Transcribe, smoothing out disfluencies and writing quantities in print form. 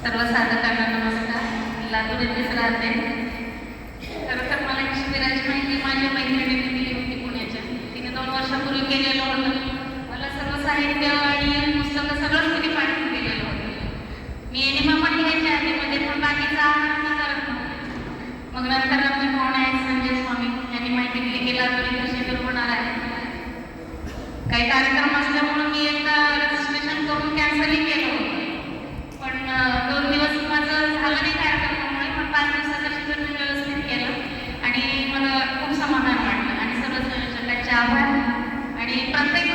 सर्व साधकांना नमस्कार. लातूर येथेच राहते. खरं तर मला एक शिबिराची माहिती माझ्या मैत्रिणीने दिली होती पुण्याच्या. तिने 2 वर्षापूर्वी केलेलं होतं. मला सर्व साहित्य आणि पुस्तकं सगळंच तिने पाठवून दिलेलं होतं. मी एनिमा पण घ्यायच्या आधीमध्ये पण बाकीचा आहार मी करत नव्हते. मग नंतर आमचे पाहुणे आहेत संजय स्वामी यांनी माहिती दिली की लातूर इथं शिबिर होणार आहे. काही कार्यक्रम असल्यामुळे मी एकदा रजिस्ट्रेशन करून कॅन्सलही केलं होतं. पण 2 दिवस माझं झालं नाही कार्यक्रमामुळे. पण 5 दिवसाचं शिबिर मी व्यवस्थित केलं आणि मला खूप समाधान वाटलं आणि सर्व संयोजकांचे आभार. आणि प्रत्येक